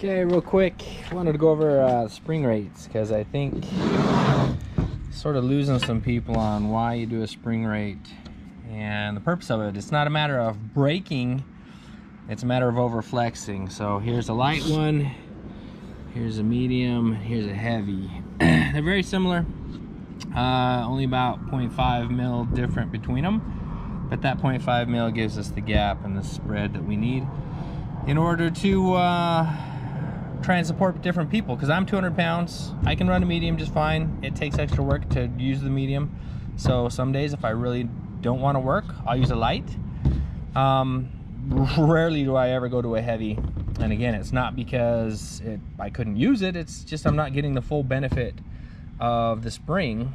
Okay, real quick, wanted to go over spring rates because I think sort of losing some people on why you do a spring rate and the purpose of it. It's not a matter of braking, it's a matter of over flexing. So here's a light one, here's a medium, here's a heavy. They're very similar, only about 0.5 mil different between them, but that 0.5 mil gives us the gap and the spread that we need in order to try and support different people. Because I'm 200 pounds, I can run a medium just fine. It takes extra work to use the medium, so some days if I really don't want to work, I'll use a light. Rarely do I ever go to a heavy, and again, it's not because I couldn't use it, it's just I'm not getting the full benefit of the spring.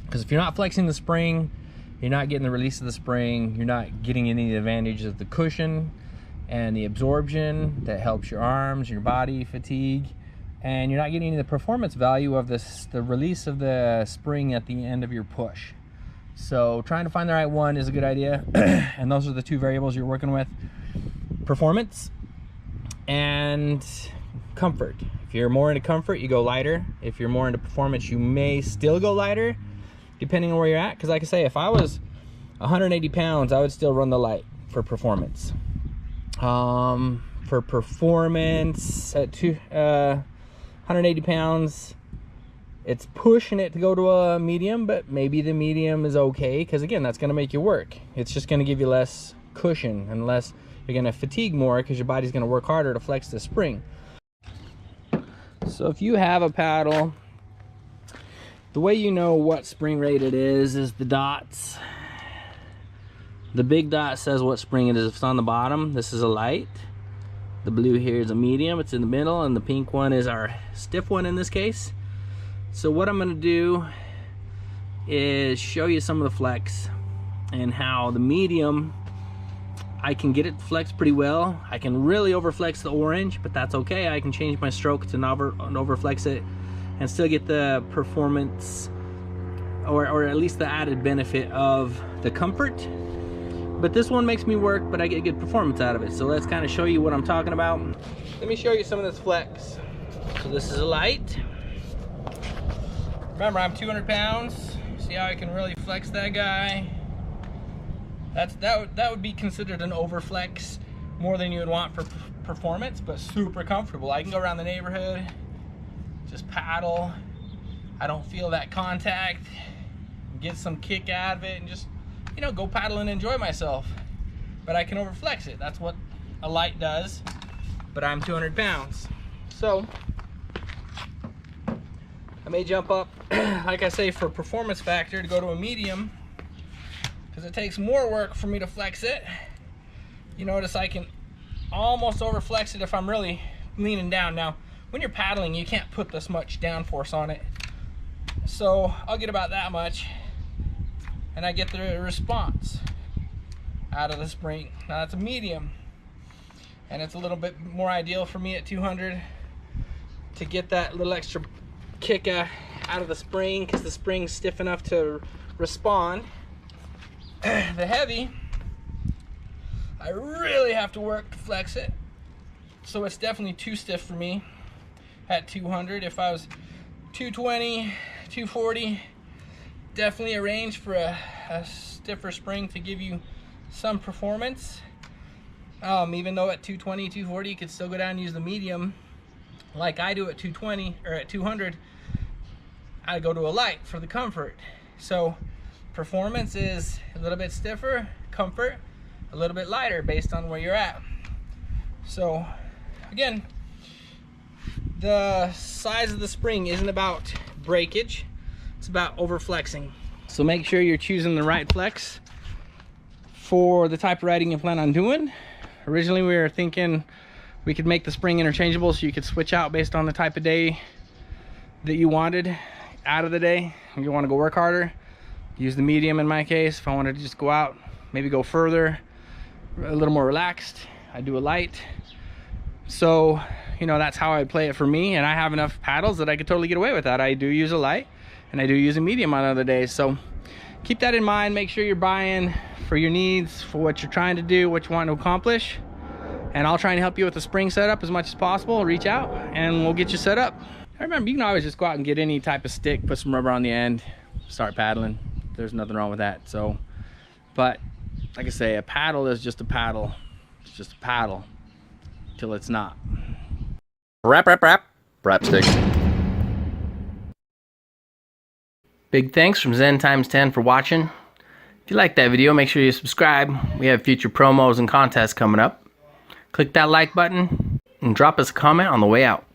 Because if you're not flexing the spring, you're not getting the release of the spring, you're not getting any advantage of the cushion and the absorption that helps your arms, your body, fatigue, and you're not getting the performance value of the release of the spring at the end of your push. So trying to find the right one is a good idea. And those are the two variables you're working with: performance and comfort. If you're more into comfort, you go lighter. If you're more into performance, you may still go lighter depending on where you're at. Because like I say, if I was 180 pounds, I would still run the light for performance. For performance at 180 pounds, it's pushing it to go to a medium, but maybe the medium is okay, because again, that's going to make you work. It's just going to give you less cushion, and less, you're going to fatigue more because your body's going to work harder to flex the spring. So if you have a paddle, the way you know what spring rate it is the dots. The big dot says what spring it is. If it's on the bottom, this is a light. The blue here is a medium, it's in the middle, and the pink one is our stiff one in this case. So what I'm going to do is show you some of the flex and how the medium, I can get it flexed pretty well. I can really overflex the orange, but that's okay. I can change my stroke to not overflex it and still get the performance, or at least the added benefit of the comfort. But this one makes me work, but I get good performance out of it. So let's kind of show you what I'm talking about. Let me show you some of this flex. So this is a light. Remember, I'm 200 pounds. See how I can really flex that guy? That would be considered an overflex, more than you would want for performance, but super comfortable. I can go around the neighborhood, just paddle. I don't feel that contact. Get some kick out of it and just, you know, go paddle and enjoy myself. But I can overflex it. That's what a light does. But I'm 200 pounds. So I may jump up, like I say, for performance factor, to go to a medium, because it takes more work for me to flex it. You notice I can almost overflex it if I'm really leaning down. Now, when you're paddling, you can't put this much downforce on it. So I'll get about that much, and I get the response out of the spring. Now that's a medium, and it's a little bit more ideal for me at 200 to get that little extra kick out of the spring, because the spring's stiff enough to respond. The heavy, I really have to work to flex it, so it's definitely too stiff for me at 200. If I was 220, 240, definitely a range for a stiffer spring to give you some performance. Even though at 220, 240, you could still go down and use the medium like I do at 220 or at 200. I go to a light for the comfort. So performance is a little bit stiffer, comfort a little bit lighter based on where you're at. So again, the size of the spring isn't about breakage, it's about overflexing. So make sure you're choosing the right flex for the type of riding you plan on doing. Originally we were thinking we could make the spring interchangeable, so you could switch out based on the type of day that you wanted out of the day. If you want to go work harder, use the medium in my case. If I wanted to just go out, maybe go further, a little more relaxed, I do a light. So, you know, that's how I play it for me, and I have enough paddles that I could totally get away with that. I do use a light, and I do use a medium on other days. So keep that in mind. Make sure you're buying for your needs, for what you're trying to do, what you want to accomplish. and I'll try and help you with the spring setup as much as possible. Reach out and we'll get you set up. I remember, you can always just go out and get any type of stick, put some rubber on the end, start paddling. There's nothing wrong with that. So, but like I say, a paddle is just a paddle. It's just a paddle till it's not. Braapstik. Big thanks from Zen Times 10 for watching. If you like that video, make sure you subscribe. We have future promos and contests coming up. Click that like button and drop us a comment on the way out.